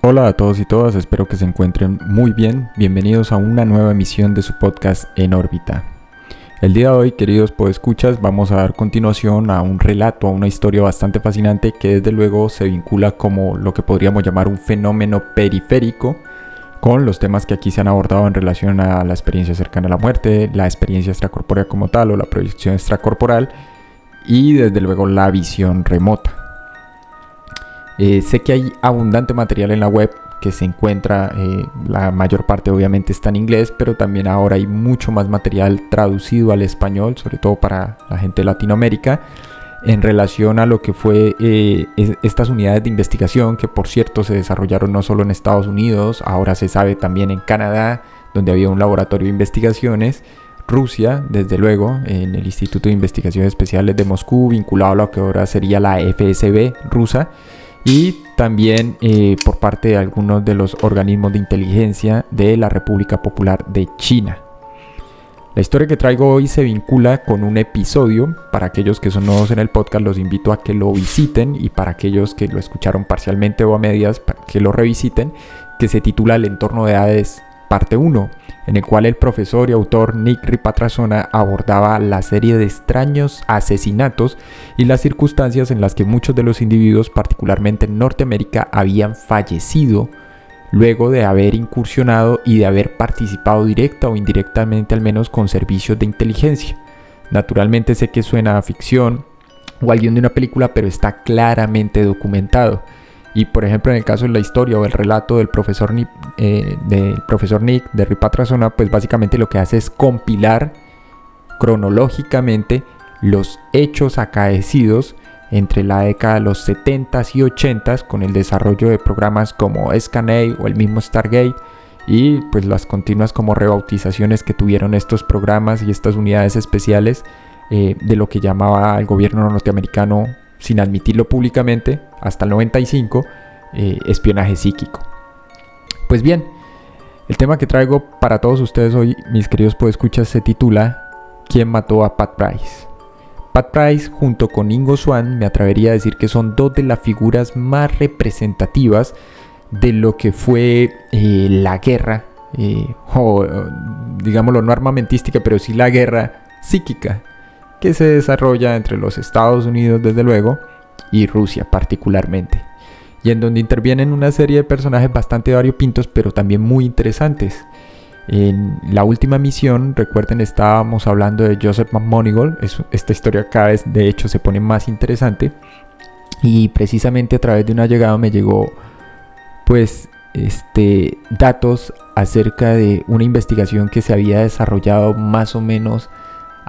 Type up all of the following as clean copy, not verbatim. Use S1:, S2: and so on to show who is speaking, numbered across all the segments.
S1: Hola a todos y todas, espero que se encuentren muy bien. Bienvenidos a una nueva emisión de su podcast En órbita. El día de hoy, queridos podescuchas, vamos a dar continuación a un relato, a una historia bastante fascinante que desde luego se vincula como lo que podríamos llamar un fenómeno periférico con los temas que aquí se han abordado en relación a la experiencia cercana a la muerte, la experiencia extracorpórea como tal o la proyección extracorporal y desde luego la visión remota. Sé que hay abundante material en la web que se encuentra, la mayor parte obviamente está en inglés, pero también ahora hay mucho más material traducido al español, sobre todo para la gente de Latinoamérica, en relación a lo que fue estas unidades de investigación que por cierto se desarrollaron no solo en Estados Unidos, ahora se sabe también en Canadá, donde había un laboratorio de investigaciones, Rusia, desde luego, en el Instituto de Investigaciones Especiales de Moscú, vinculado a lo que ahora sería la FSB rusa, y también por parte de algunos de los organismos de inteligencia de la República Popular de China. La historia que traigo hoy se vincula con un episodio. Para aquellos que son nuevos en el podcast, los invito a que lo visiten, y para aquellos que lo escucharon parcialmente o a medias, para que lo revisiten, que se titula El entorno de Hades, parte 1, en el cual el profesor y autor Nick Ripatrazzona abordaba la serie de extraños asesinatos y las circunstancias en las que muchos de los individuos, particularmente en Norteamérica, habían fallecido luego de haber incursionado y de haber participado directa o indirectamente al menos con servicios de inteligencia. Naturalmente sé que suena a ficción o al guión de una película, pero está claramente documentado. Y por ejemplo, en el caso de la historia o el relato del profesor Nick de Ripatrazzona, pues básicamente lo que hace es compilar cronológicamente los hechos acaecidos entre la década de los 70s y 80s con el desarrollo de programas como Scanei o el mismo Stargate, y pues las continuas como rebautizaciones que tuvieron estos programas y estas unidades especiales de lo que llamaba el gobierno norteamericano, sin admitirlo públicamente, hasta el 95, espionaje psíquico. Pues bien, el tema que traigo para todos ustedes hoy, mis queridos podescuchas, se titula ¿Quién mató a Pat Price? Pat Price, junto con Ingo Swann, me atrevería a decir que son dos de las figuras más representativas de lo que fue la guerra, o digámoslo, no armamentística, pero sí la guerra psíquica, que se desarrolla entre los Estados Unidos desde luego y Rusia particularmente, y en donde intervienen una serie de personajes bastante variopintos pero también muy interesantes. En la última misión, recuerden, estábamos hablando de Joseph McMoneagle. Esta historia cada vez de hecho se pone más interesante, y precisamente a través de una llegada me llegó pues datos acerca de una investigación que se había desarrollado más o menos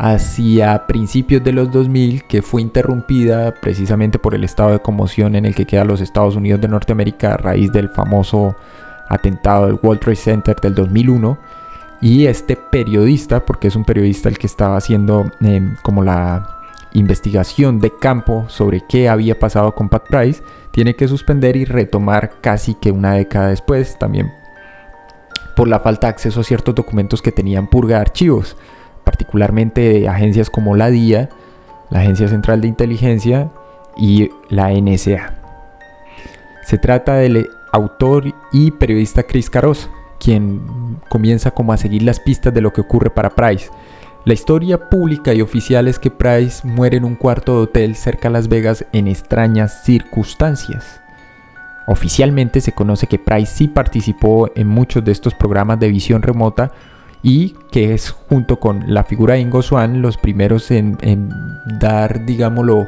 S1: hacia principios de los 2000, que fue interrumpida precisamente por el estado de conmoción en el que quedan los Estados Unidos de Norteamérica a raíz del famoso atentado del World Trade Center del 2001. Y este periodista, porque es un periodista el que estaba haciendo como la investigación de campo sobre qué había pasado con Pat Price, tiene que suspender y retomar casi que una década después, también por la falta de acceso a ciertos documentos que tenían purga de archivos, particularmente de agencias como la DIA, la Agencia Central de Inteligencia, y la NSA. Se trata del autor y periodista Chris Caros, quien comienza como a seguir las pistas de lo que ocurre para Price. La historia pública y oficial es que Price muere en un cuarto de hotel cerca de Las Vegas en extrañas circunstancias. Oficialmente se conoce que Price sí participó en muchos de estos programas de visión remota, y que es, junto con la figura de Ingo Swann, los primeros en dar, digámoslo,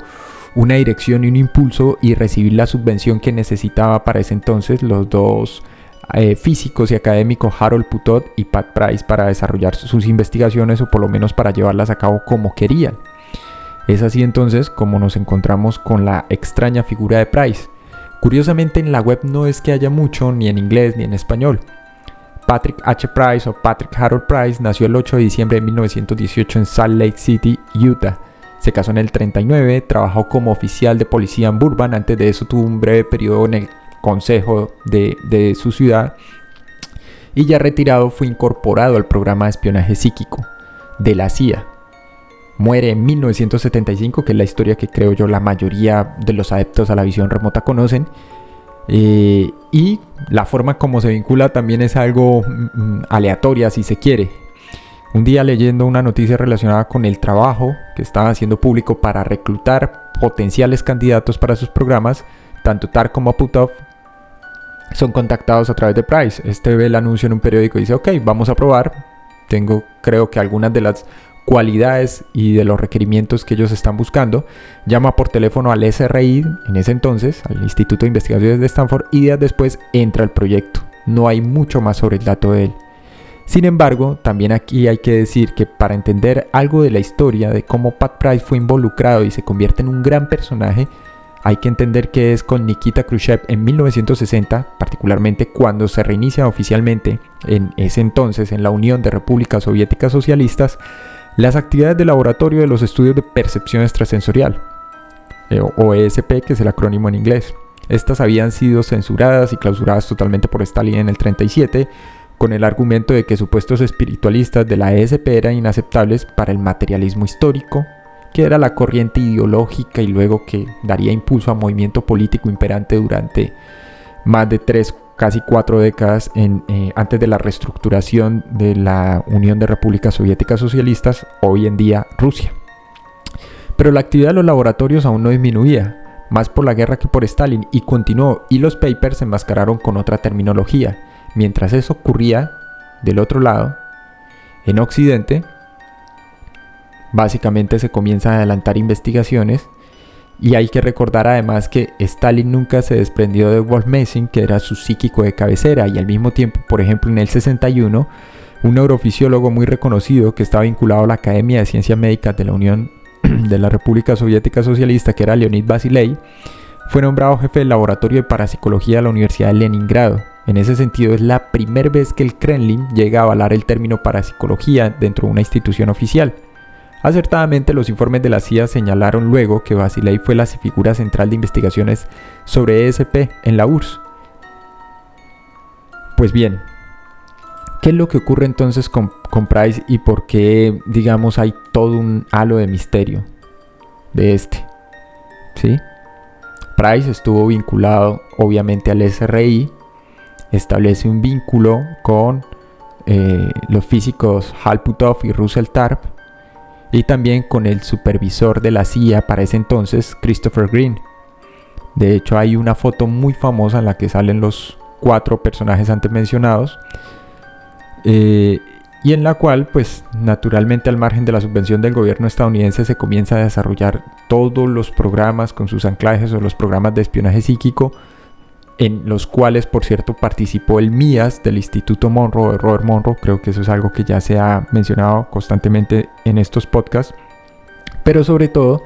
S1: una dirección y un impulso y recibir la subvención que necesitaba para ese entonces los dos físicos y académicos Harold Putot y Pat Price para desarrollar sus investigaciones, o por lo menos para llevarlas a cabo como querían. Es así entonces como nos encontramos con la extraña figura de Price. Curiosamente, en la web no es que haya mucho ni en inglés ni en español. Patrick H. Price o Patrick Harold Price nació el 8 de diciembre de 1918 en Salt Lake City, Utah. Se casó en el 39, trabajó como oficial de policía en Burbank. Antes de eso tuvo un breve periodo en el consejo de su ciudad, y ya retirado fue incorporado al programa de espionaje psíquico de la CIA. Muere en 1975, que es la historia que creo yo la mayoría de los adeptos a la visión remota conocen, Y la forma como se vincula también es algo aleatoria, si se quiere. Un día, leyendo una noticia relacionada con el trabajo que estaba haciendo público para reclutar potenciales candidatos para sus programas, tanto Tar como Puthoff son contactados a través de Price. Este ve el anuncio en un periódico y dice: ok, vamos a probar. Tengo, creo que algunas de las cualidades y de los requerimientos que ellos están buscando. Llama por teléfono al SRI, en ese entonces, al Instituto de Investigaciones de Stanford, y días después entra al proyecto. No hay mucho más sobre el dato de él. Sin embargo, también aquí hay que decir que para entender algo de la historia de cómo Pat Price fue involucrado y se convierte en un gran personaje, hay que entender que es con Nikita Khrushchev en 1960, particularmente cuando se reinicia oficialmente en ese entonces en la Unión de Repúblicas Soviéticas Socialistas las actividades de laboratorio de los estudios de percepción extrasensorial, o ESP, que es el acrónimo en inglés. Estas habían sido censuradas y clausuradas totalmente por Stalin en el 37, con el argumento de que supuestos espiritualistas de la ESP eran inaceptables para el materialismo histórico, que era la corriente ideológica y luego que daría impulso al movimiento político imperante durante más de 3, casi 4 décadas antes de la reestructuración de la Unión de Repúblicas Soviéticas Socialistas, hoy en día Rusia. Pero la actividad de los laboratorios aún no disminuía, más por la guerra que por Stalin, y continuó, y los papers se enmascararon con otra terminología. Mientras eso ocurría, del otro lado, en Occidente, básicamente se comienzan a adelantar investigaciones, y hay que recordar además que Stalin nunca se desprendió de Wolf Messing, que era su psíquico de cabecera, y al mismo tiempo, por ejemplo, en el 61, un neurofisiólogo muy reconocido que estaba vinculado a la Academia de Ciencias Médicas de la Unión de la República Soviética Socialista, que era Leonid Basilei, fue nombrado jefe del laboratorio de parapsicología de la Universidad de Leningrado. En ese sentido, es la primera vez que el Kremlin llega a avalar el término parapsicología dentro de una institución oficial. Acertadamente, los informes de la CIA señalaron luego que Basilei fue la figura central de investigaciones sobre ESP en la URSS. Pues bien, ¿qué es lo que ocurre entonces con Price y por qué, digamos, hay todo un halo de misterio de este? ¿Sí? Price estuvo vinculado obviamente al SRI, establece un vínculo con los físicos Hal Puthoff y Russell Tarp, y también con el supervisor de la CIA para ese entonces, Christopher Green. De hecho, hay una foto muy famosa en la que salen los 4 personajes antes mencionados, y en la cual, pues naturalmente, al margen de la subvención del gobierno estadounidense, se comienza a desarrollar todos los programas con sus anclajes o los programas de espionaje psíquico, en los cuales, por cierto, participó el MIAS del Instituto Monroe de Robert Monroe. Creo que eso es algo que ya se ha mencionado constantemente en estos podcasts, pero sobre todo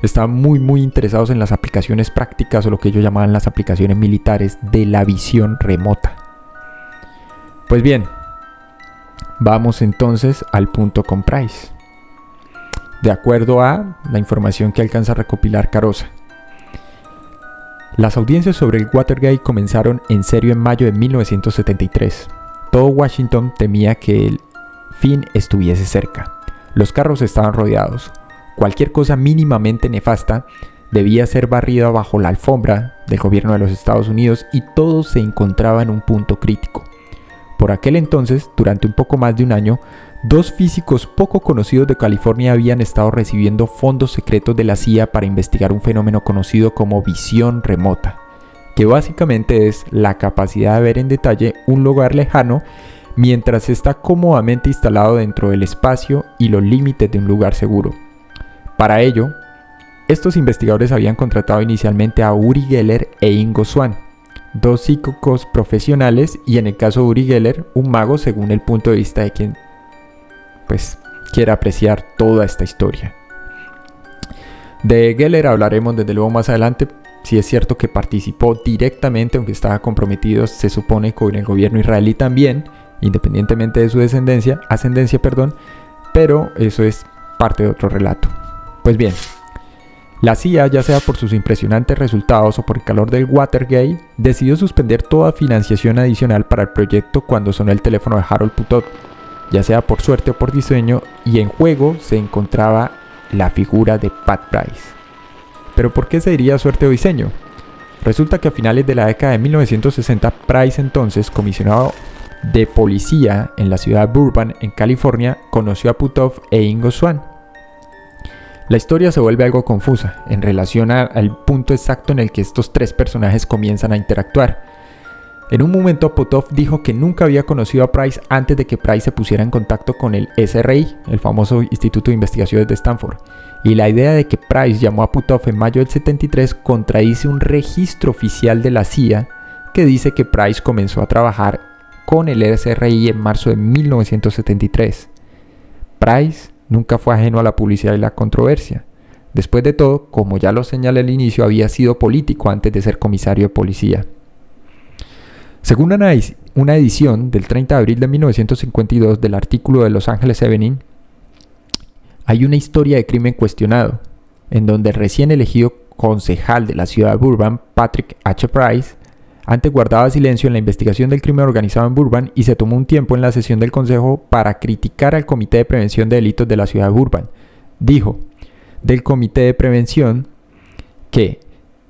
S1: estaban muy interesados en las aplicaciones prácticas, o lo que ellos llamaban las aplicaciones militares de la visión remota. Pues bien, vamos entonces al punto con Price. De acuerdo a la información que alcanza a recopilar Carosa, las audiencias sobre el Watergate comenzaron en serio en mayo de 1973. Todo Washington temía que el fin estuviese cerca. Los carros estaban rodeados. Cualquier cosa mínimamente nefasta debía ser barrida bajo la alfombra del gobierno de los Estados Unidos, y todo se encontraba en un punto crítico. Por aquel entonces, durante un poco más de un año, 2 físicos poco conocidos de California habían estado recibiendo fondos secretos de la CIA para investigar un fenómeno conocido como visión remota, que básicamente es la capacidad de ver en detalle un lugar lejano mientras está cómodamente instalado dentro del espacio y los límites de un lugar seguro. Para ello, estos investigadores habían contratado inicialmente a Uri Geller e Ingo Swann, 2 psíquicos profesionales, y en el caso de Uri Geller, un mago según el punto de vista de quien pues quiera apreciar toda esta historia. De Geller hablaremos desde luego más adelante. Sí es cierto que participó directamente, aunque estaba comprometido, se supone, con el gobierno israelí también, independientemente de su ascendencia, pero eso es parte de otro relato. Pues bien, la CIA, ya sea por sus impresionantes resultados o por el calor del Watergate, decidió suspender toda financiación adicional para el proyecto cuando sonó el teléfono de Harold Puthoff, ya sea por suerte o por diseño, y en juego se encontraba la figura de Pat Price. ¿Pero por qué se diría suerte o diseño? Resulta que a finales de la década de 1960, Price, entonces comisionado de policía en la ciudad de Burbank, en California, conoció a Puthoff e Ingo Swann. La historia se vuelve algo confusa en relación al punto exacto en el que estos tres personajes comienzan a interactuar. En un momento, Puthoff dijo que nunca había conocido a Price antes de que Price se pusiera en contacto con el SRI, el famoso Instituto de Investigaciones de Stanford. Y la idea de que Price llamó a Puthoff en mayo del 73 contradice un registro oficial de la CIA que dice que Price comenzó a trabajar con el SRI en marzo de 1973. Price nunca fue ajeno a la publicidad y la controversia. Después de todo, como ya lo señalé al inicio, había sido político antes de ser comisario de policía. Según una edición del 30 de abril de 1952 del artículo de Los Angeles Evening, hay una historia de crimen cuestionado, en donde el recién elegido concejal de la ciudad de Burbank, Patrick H. Price, antes guardaba silencio en la investigación del crimen organizado en Burbank y se tomó un tiempo en la sesión del consejo para criticar al Comité de Prevención de Delitos de la ciudad de Burbank. Dijo del Comité de Prevención que,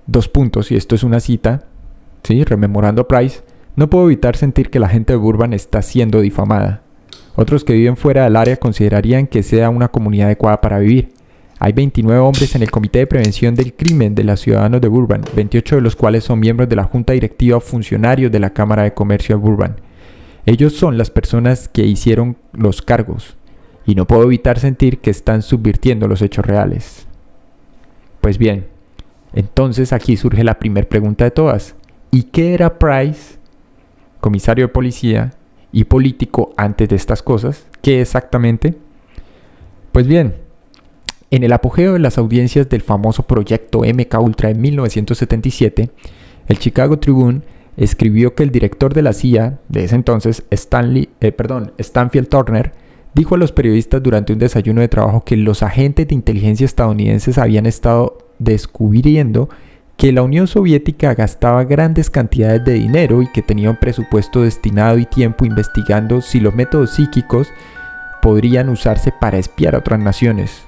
S1: y esto es una cita, ¿sí? Rememorando a Price, no puedo evitar sentir que la gente de Burbank está siendo difamada. Otros que viven fuera del área considerarían que sea una comunidad adecuada para vivir. Hay 29 hombres en el Comité de Prevención del Crimen de los Ciudadanos de Burbank, 28 de los cuales son miembros de la Junta Directiva o funcionarios de la Cámara de Comercio de Burbank. Ellos son las personas que hicieron los cargos, y no puedo evitar sentir que están subvirtiendo los hechos reales. Pues bien, entonces aquí surge la primera pregunta de todas. ¿Y qué era Price, comisario de policía y político antes de estas cosas? ¿Qué exactamente? Pues bien, en el apogeo de las audiencias del famoso proyecto MKUltra en 1977, el Chicago Tribune escribió que el director de la CIA de ese entonces, Stanfield Turner, dijo a los periodistas durante un desayuno de trabajo que los agentes de inteligencia estadounidenses habían estado descubriendo que la Unión Soviética gastaba grandes cantidades de dinero y que tenía un presupuesto destinado y tiempo investigando si los métodos psíquicos podrían usarse para espiar a otras naciones.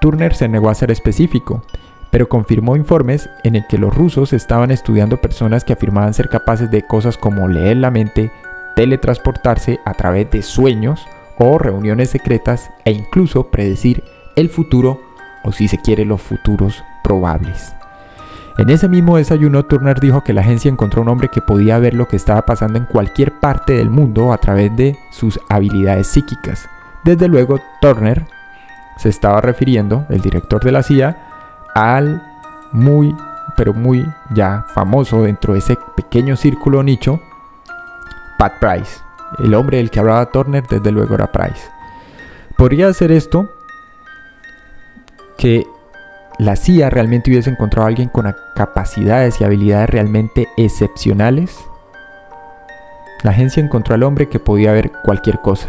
S1: Turner se negó a ser específico, pero confirmó informes en el que los rusos estaban estudiando personas que afirmaban ser capaces de cosas como leer la mente, teletransportarse a través de sueños o reuniones secretas e incluso predecir el futuro o, si se quiere, los futuros probables. En ese mismo desayuno, Turner dijo que la agencia encontró un hombre que podía ver lo que estaba pasando en cualquier parte del mundo a través de sus habilidades psíquicas. Desde luego, Turner se estaba refiriendo, el director de la CIA, al muy ya famoso dentro de ese pequeño círculo nicho, Pat Price. El hombre del que hablaba Turner, desde luego, era Price. ¿Podría ser esto que la CIA realmente hubiese encontrado a alguien con capacidades y habilidades realmente excepcionales? La agencia encontró al hombre que podía ver cualquier cosa.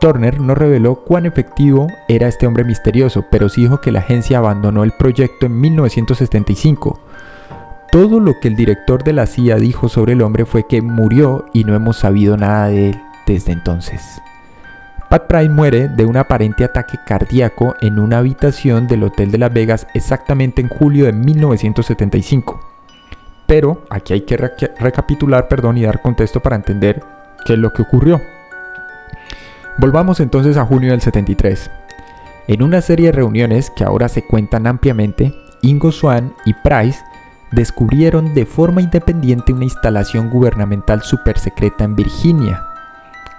S1: Turner no reveló cuán efectivo era este hombre misterioso, pero sí dijo que la agencia abandonó el proyecto en 1975. Todo lo que el director de la CIA dijo sobre el hombre fue que murió y no hemos sabido nada de él desde entonces. Pat Price muere de un aparente ataque cardíaco en una habitación del Hotel de Las Vegas exactamente en julio de 1975. Pero aquí hay que recapitular y dar contexto para entender qué es lo que ocurrió. Volvamos entonces a junio del 73. En una serie de reuniones que ahora se cuentan ampliamente, Ingo Swann y Price descubrieron de forma independiente una instalación gubernamental super secreta en Virginia.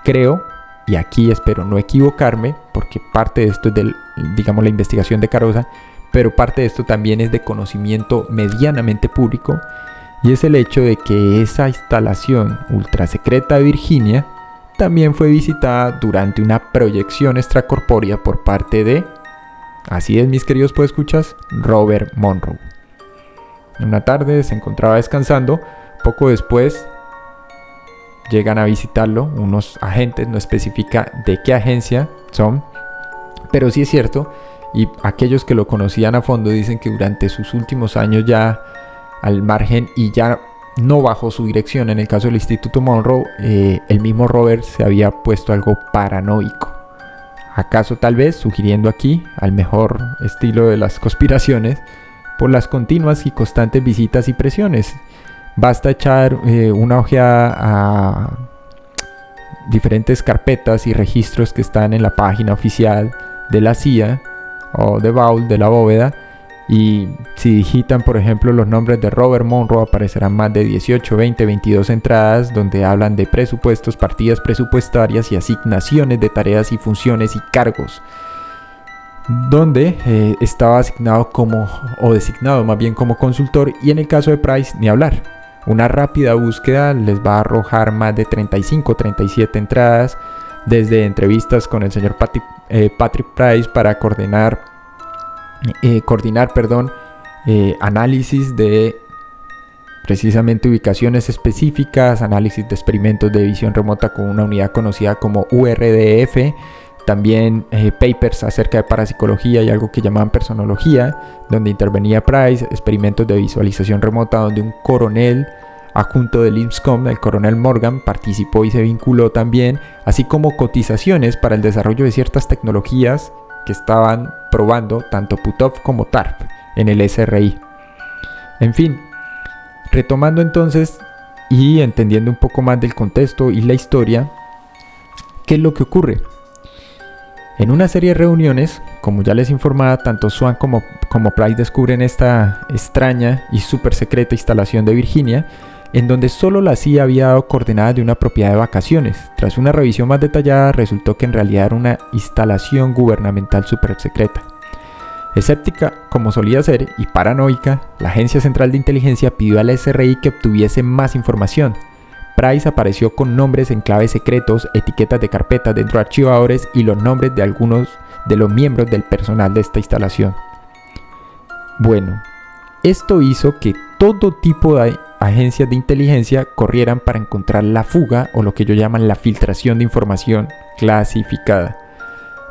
S1: Creo, y aquí espero no equivocarme, porque parte de esto es la investigación de Carosa, pero parte de esto también es de conocimiento medianamente público, y es el hecho de que esa instalación ultra secreta de Virginia también fue visitada durante una proyección extracorpórea por parte de, así es mis queridos podescuchas, Robert Monroe. Una tarde se encontraba descansando, poco después llegan a visitarlo unos agentes, no especifica de qué agencia son, pero sí es cierto, y aquellos que lo conocían a fondo dicen que durante sus últimos años ya al margen y ya no bajo su dirección, en el caso del Instituto Monroe, el mismo Robert se había puesto algo paranoico. ¿Acaso tal vez sugiriendo aquí, al mejor estilo de las conspiraciones, por las continuas y constantes visitas y presiones. Basta echar una ojeada a diferentes carpetas y registros que están en la página oficial de la CIA o de Vault, de la bóveda, y si digitan por ejemplo los nombres de Robert Monroe aparecerán más de 18, 20, 22 entradas donde hablan de presupuestos, partidas presupuestarias y asignaciones de tareas y funciones y cargos, donde estaba asignado designado más bien como consultor, y en el caso de Price ni hablar. Una rápida búsqueda les va a arrojar más de 35, 37 entradas, desde entrevistas con el señor Patrick Price para coordinar análisis de precisamente ubicaciones específicas, análisis de experimentos de visión remota con una unidad conocida como URDF, también papers acerca de parapsicología y algo que llamaban personología, donde intervenía Price, experimentos de visualización remota donde un coronel adjunto del INSCOM, el coronel Morgan, participó y se vinculó también, así como cotizaciones para el desarrollo de ciertas tecnologías que estaban probando tanto Puthoff como TARP en el SRI. En fin, retomando entonces y entendiendo un poco más del contexto y la historia, ¿qué es lo que ocurre? En una serie de reuniones, como ya les informaba, tanto Swan como Price descubren esta extraña y súper secreta instalación de Virginia, en donde solo la CIA había dado coordenadas de una propiedad de vacaciones. Tras una revisión más detallada, resultó que en realidad era una instalación gubernamental súper secreta. Escéptica, como solía ser, y paranoica, la Agencia Central de Inteligencia pidió al SRI que obtuviese más información. Price apareció con nombres en claves secretos, etiquetas de carpetas dentro de archivadores y los nombres de algunos de los miembros del personal de esta instalación. Bueno, esto hizo que todo tipo de agencias de inteligencia corrieran para encontrar la fuga o lo que ellos llaman la filtración de información clasificada.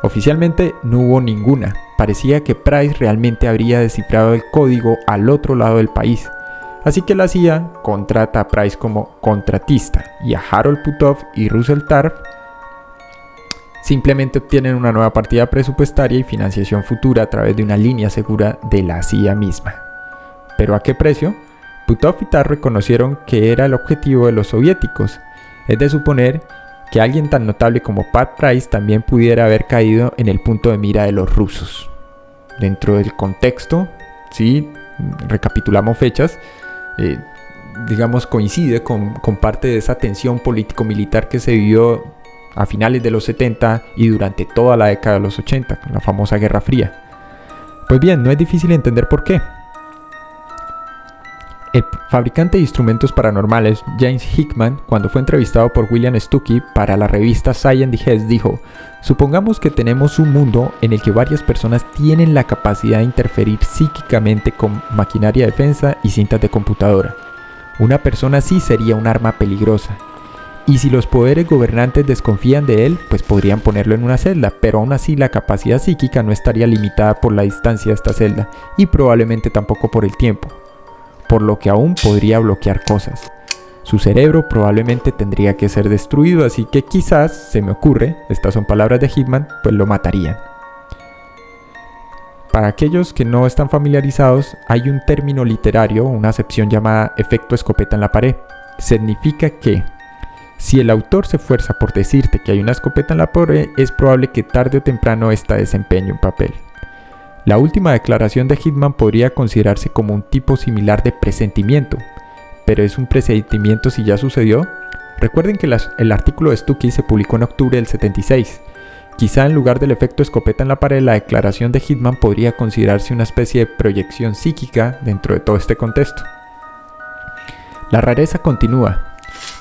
S1: Oficialmente no hubo ninguna. Parecía que Price realmente habría descifrado el código al otro lado del país. Así que la CIA contrata a Price como contratista y a Harold Puthoff y Russell Tarp simplemente obtienen una nueva partida presupuestaria y financiación futura a través de una línea segura de la CIA misma. ¿Pero a qué precio? Puthoff y Tarp reconocieron que era el objetivo de los soviéticos. Es de suponer que alguien tan notable como Pat Price también pudiera haber caído en el punto de mira de los rusos. Dentro del contexto, sí, recapitulamos fechas, digamos coincide con parte de esa tensión político-militar que se vivió a finales de los 70 y durante toda la década de los 80, con la famosa Guerra Fría. Pues bien, no es difícil entender por qué. El fabricante de instrumentos paranormales, James Hickman, cuando fue entrevistado por William Stuckey para la revista Science Digest, dijo: supongamos que tenemos un mundo en el que varias personas tienen la capacidad de interferir psíquicamente con maquinaria de defensa y cintas de computadora. Una persona así sería un arma peligrosa. Y si los poderes gobernantes desconfían de él, pues podrían ponerlo en una celda, pero aún así la capacidad psíquica no estaría limitada por la distancia de esta celda y probablemente tampoco por el tiempo, por lo que aún podría bloquear cosas. Su cerebro probablemente tendría que ser destruido, así que quizás, se me ocurre, estas son palabras de Hickman, pues lo matarían. Para aquellos que no están familiarizados, hay un término literario, una acepción llamada efecto escopeta en la pared. Significa que si el autor se esfuerza por decirte que hay una escopeta en la pared, es probable que tarde o temprano esta desempeñe un papel. La última declaración de Hickman podría considerarse como un tipo similar de presentimiento, pero ¿es un presentimiento si ya sucedió? Recuerden que el artículo de Stuckey se publicó en octubre del 76. Quizá en lugar del efecto escopeta en la pared, la declaración de Hickman podría considerarse una especie de proyección psíquica dentro de todo este contexto. La rareza continúa.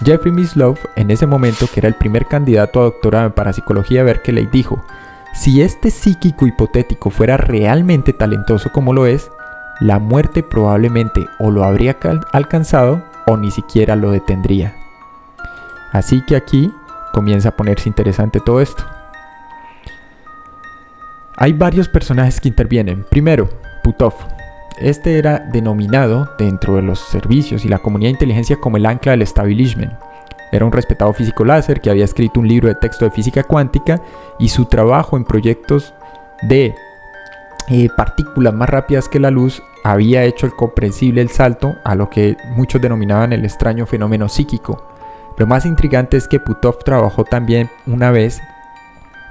S1: Jeffrey Mislow, en ese momento que era el primer candidato a doctorado en parapsicología de Berkeley, dijo: si este psíquico hipotético fuera realmente talentoso como lo es, la muerte probablemente o lo habría alcanzado o ni siquiera lo detendría. Así que aquí comienza a ponerse interesante todo esto. Hay varios personajes que intervienen. Primero, Puthoff. Este era denominado dentro de los servicios y la comunidad de inteligencia como el ancla del establishment. Era un respetado físico láser que había escrito un libro de texto de física cuántica y su trabajo en proyectos de partículas más rápidas que la luz había hecho incomprensible el salto a lo que muchos denominaban el extraño fenómeno psíquico. Lo más intrigante es que Putov trabajó también una vez,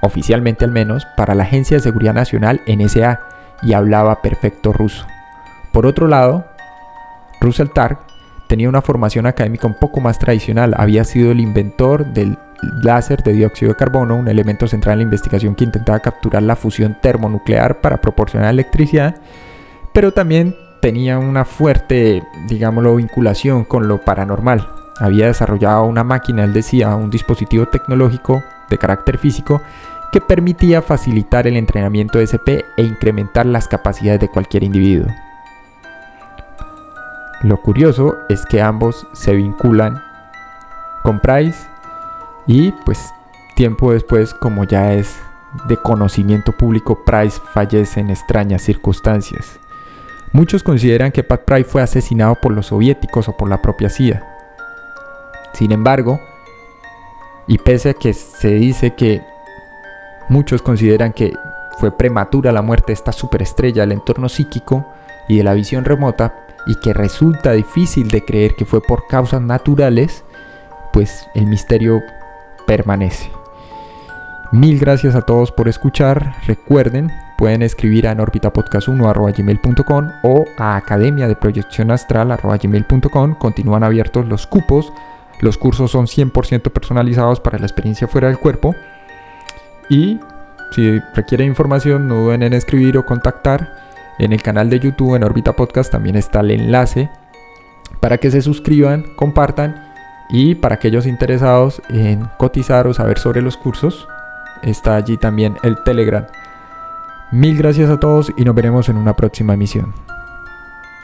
S1: oficialmente al menos, para la Agencia de Seguridad Nacional NSA y hablaba perfecto ruso. Por otro lado, Russell Targ tenía una formación académica un poco más tradicional. Había sido el inventor del láser de dióxido de carbono, un elemento central en la investigación que intentaba capturar la fusión termonuclear para proporcionar electricidad, pero también tenía una fuerte, digámoslo, vinculación con lo paranormal. Había desarrollado una máquina, él decía, un dispositivo tecnológico de carácter físico que permitía facilitar el entrenamiento de SP e incrementar las capacidades de cualquier individuo. Lo curioso es que ambos se vinculan con Price y pues tiempo después, como ya es de conocimiento público, Price fallece en extrañas circunstancias. Muchos consideran que Pat Price fue asesinado por los soviéticos o por la propia CIA. Sin embargo, y pese a que se dice que muchos consideran que fue prematura la muerte de esta superestrella del entorno psíquico y de la visión remota, y que resulta difícil de creer que fue por causas naturales, pues el misterio permanece. Mil gracias a todos por escuchar. Recuerden, pueden escribir a enorbitapodcast1@gmail.com o a academiadeproyeccionastral@gmail.com. Continúan abiertos los cupos. Los cursos son 100% personalizados para la experiencia fuera del cuerpo. Y si requieren información, no duden en escribir o contactar. En el canal de YouTube, en Órbita Podcast, también está el enlace para que se suscriban, compartan, y para aquellos interesados en cotizar o saber sobre los cursos, está allí también el Telegram. Mil gracias a todos y nos veremos en una próxima emisión.